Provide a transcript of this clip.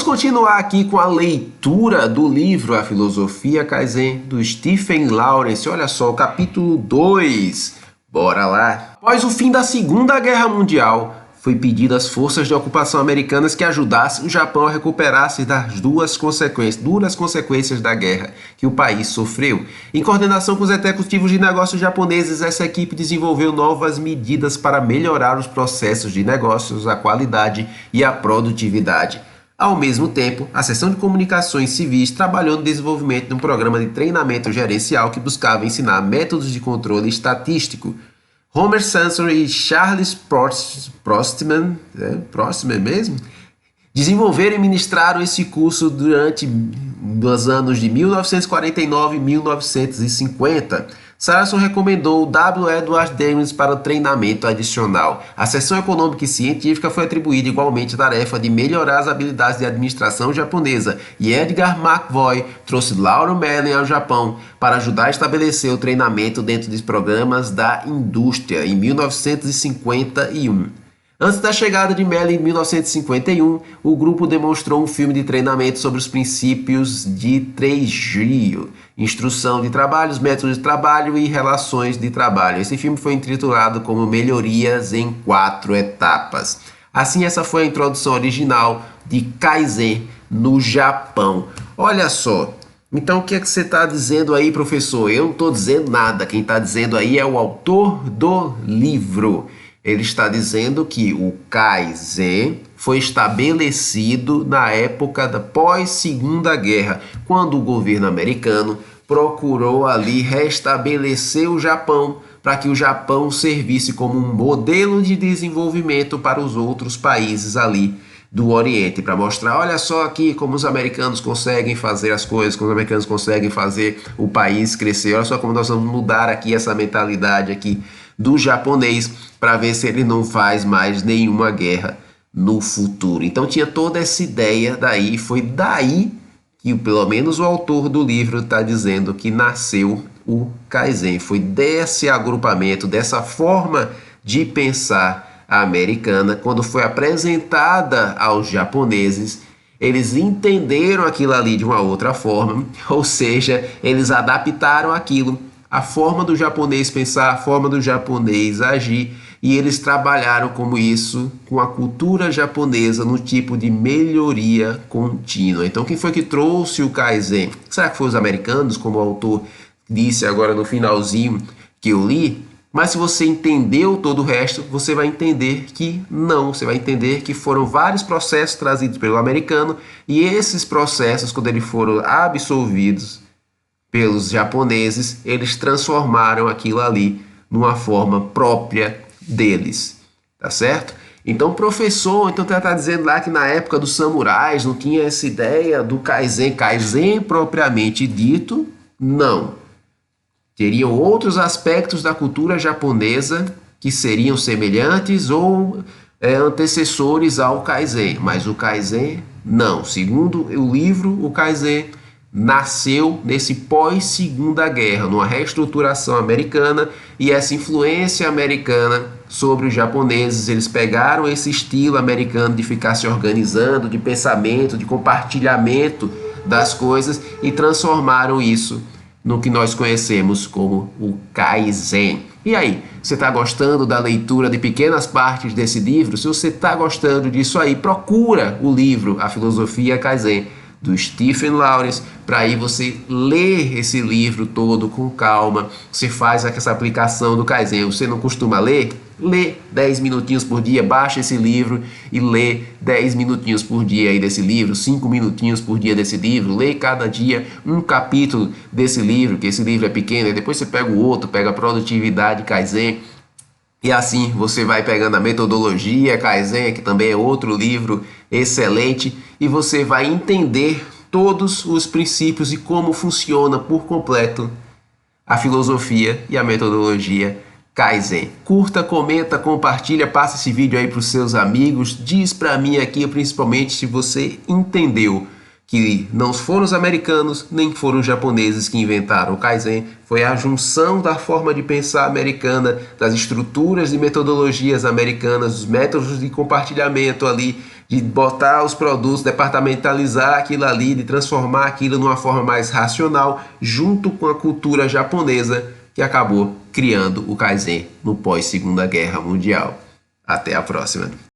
continuar aqui com a leitura do livro A Filosofia Kaizen, do Stephen Lawrence. Olha só, o capítulo 2. Bora lá! Após o fim da Segunda Guerra Mundial, foi pedido às forças de ocupação americanas que ajudassem o Japão a recuperar-se das duras consequências da guerra que o país sofreu. Em coordenação com os executivos de negócios japoneses, essa equipe desenvolveu novas medidas para melhorar os processos de negócios, a qualidade e a produtividade. Ao mesmo tempo, a seção de comunicações civis trabalhou no desenvolvimento de um programa de treinamento gerencial que buscava ensinar métodos de controle estatístico. Homer Sanson e Charles Prostman desenvolveram e ministraram esse curso durante os anos de 1949 e 1950. Sanson recomendou o W. Edward Demings para o treinamento adicional. A seção econômica e científica foi atribuída igualmente a tarefa de melhorar as habilidades de administração japonesa, e Edgar McVoy trouxe Laura Mellin ao Japão para ajudar a estabelecer o treinamento dentro dos programas da indústria em 1951. Antes da chegada de Mellin em 1951, o grupo demonstrou um filme de treinamento sobre os princípios de 3G, instrução de trabalhos, métodos de trabalho e relações de trabalho. Esse filme foi intitulado como Melhorias em 4 Etapas. Assim, essa foi a introdução original de Kaizen no Japão. Olha só, então o que é que você está dizendo aí, professor? Eu não estou dizendo nada, quem está dizendo aí é o autor do livro. Ele está dizendo que o Kaizen foi estabelecido na época da pós-Segunda Guerra, quando o governo americano procurou ali restabelecer o Japão para que o Japão servisse como um modelo de desenvolvimento para os outros países ali do Oriente, para mostrar, olha só aqui como os americanos conseguem fazer as coisas, como os americanos conseguem fazer o país crescer, olha só como nós vamos mudar aqui essa mentalidade aqui do japonês para ver se ele não faz mais nenhuma guerra no futuro. Então tinha toda essa ideia daí, foi daí que pelo menos o autor do livro está dizendo que nasceu o Kaizen. Foi desse agrupamento, dessa forma de pensar americana, quando foi apresentada aos japoneses, eles entenderam aquilo ali de uma outra forma, ou seja, eles adaptaram aquilo, a forma do japonês pensar, a forma do japonês agir, e eles trabalharam como isso com a cultura japonesa no tipo de melhoria contínua. Então quem foi que trouxe o Kaizen? Será que foi os americanos, como o autor disse agora no finalzinho que eu li? Mas se você entendeu todo o resto, você vai entender que não. Você vai entender que foram vários processos trazidos pelo americano, e esses processos, quando eles foram absorvidos pelos japoneses, eles transformaram aquilo ali numa forma própria deles, tá certo? Então, professor, então está dizendo lá que na época dos samurais não tinha essa ideia do Kaizen, Kaizen propriamente dito, não. Teriam outros aspectos da cultura japonesa que seriam semelhantes ou antecessores ao Kaizen, mas o Kaizen não. Segundo o livro, o Kaizen nasceu nesse pós-Segunda Guerra, numa reestruturação americana, e essa influência americana sobre os japoneses, eles pegaram esse estilo americano de ficar se organizando, de pensamento, de compartilhamento das coisas, e transformaram isso no que nós conhecemos como o Kaizen. E aí, você está gostando da leitura de pequenas partes desse livro? Se você está gostando disso aí, procura o livro A Filosofia Kaizen, do Stephen Lawrence, para aí você ler esse livro todo com calma. Você faz essa aplicação do Kaizen. Você não costuma ler? Lê 10 minutinhos por dia, baixa esse livro e lê 10 minutinhos por dia aí desse livro, 5 minutinhos por dia desse livro, lê cada dia um capítulo desse livro, que esse livro é pequeno, e depois você pega o outro, pega a produtividade Kaizen, e assim você vai pegando a metodologia Kaizen, que também é outro livro excelente, e você vai entender todos os princípios e como funciona por completo a filosofia e a metodologia Kaizen. Curta, comenta, compartilha, passa esse vídeo aí para os seus amigos, diz para mim aqui, principalmente se você entendeu que não foram os americanos nem foram os japoneses que inventaram o Kaizen, foi a junção da forma de pensar americana, das estruturas e metodologias americanas, dos métodos de compartilhamento ali de botar os produtos, departamentalizar aquilo ali, de transformar aquilo numa forma mais racional, junto com a cultura japonesa que acabou criando o Kaizen no pós-Segunda Guerra Mundial. Até a próxima!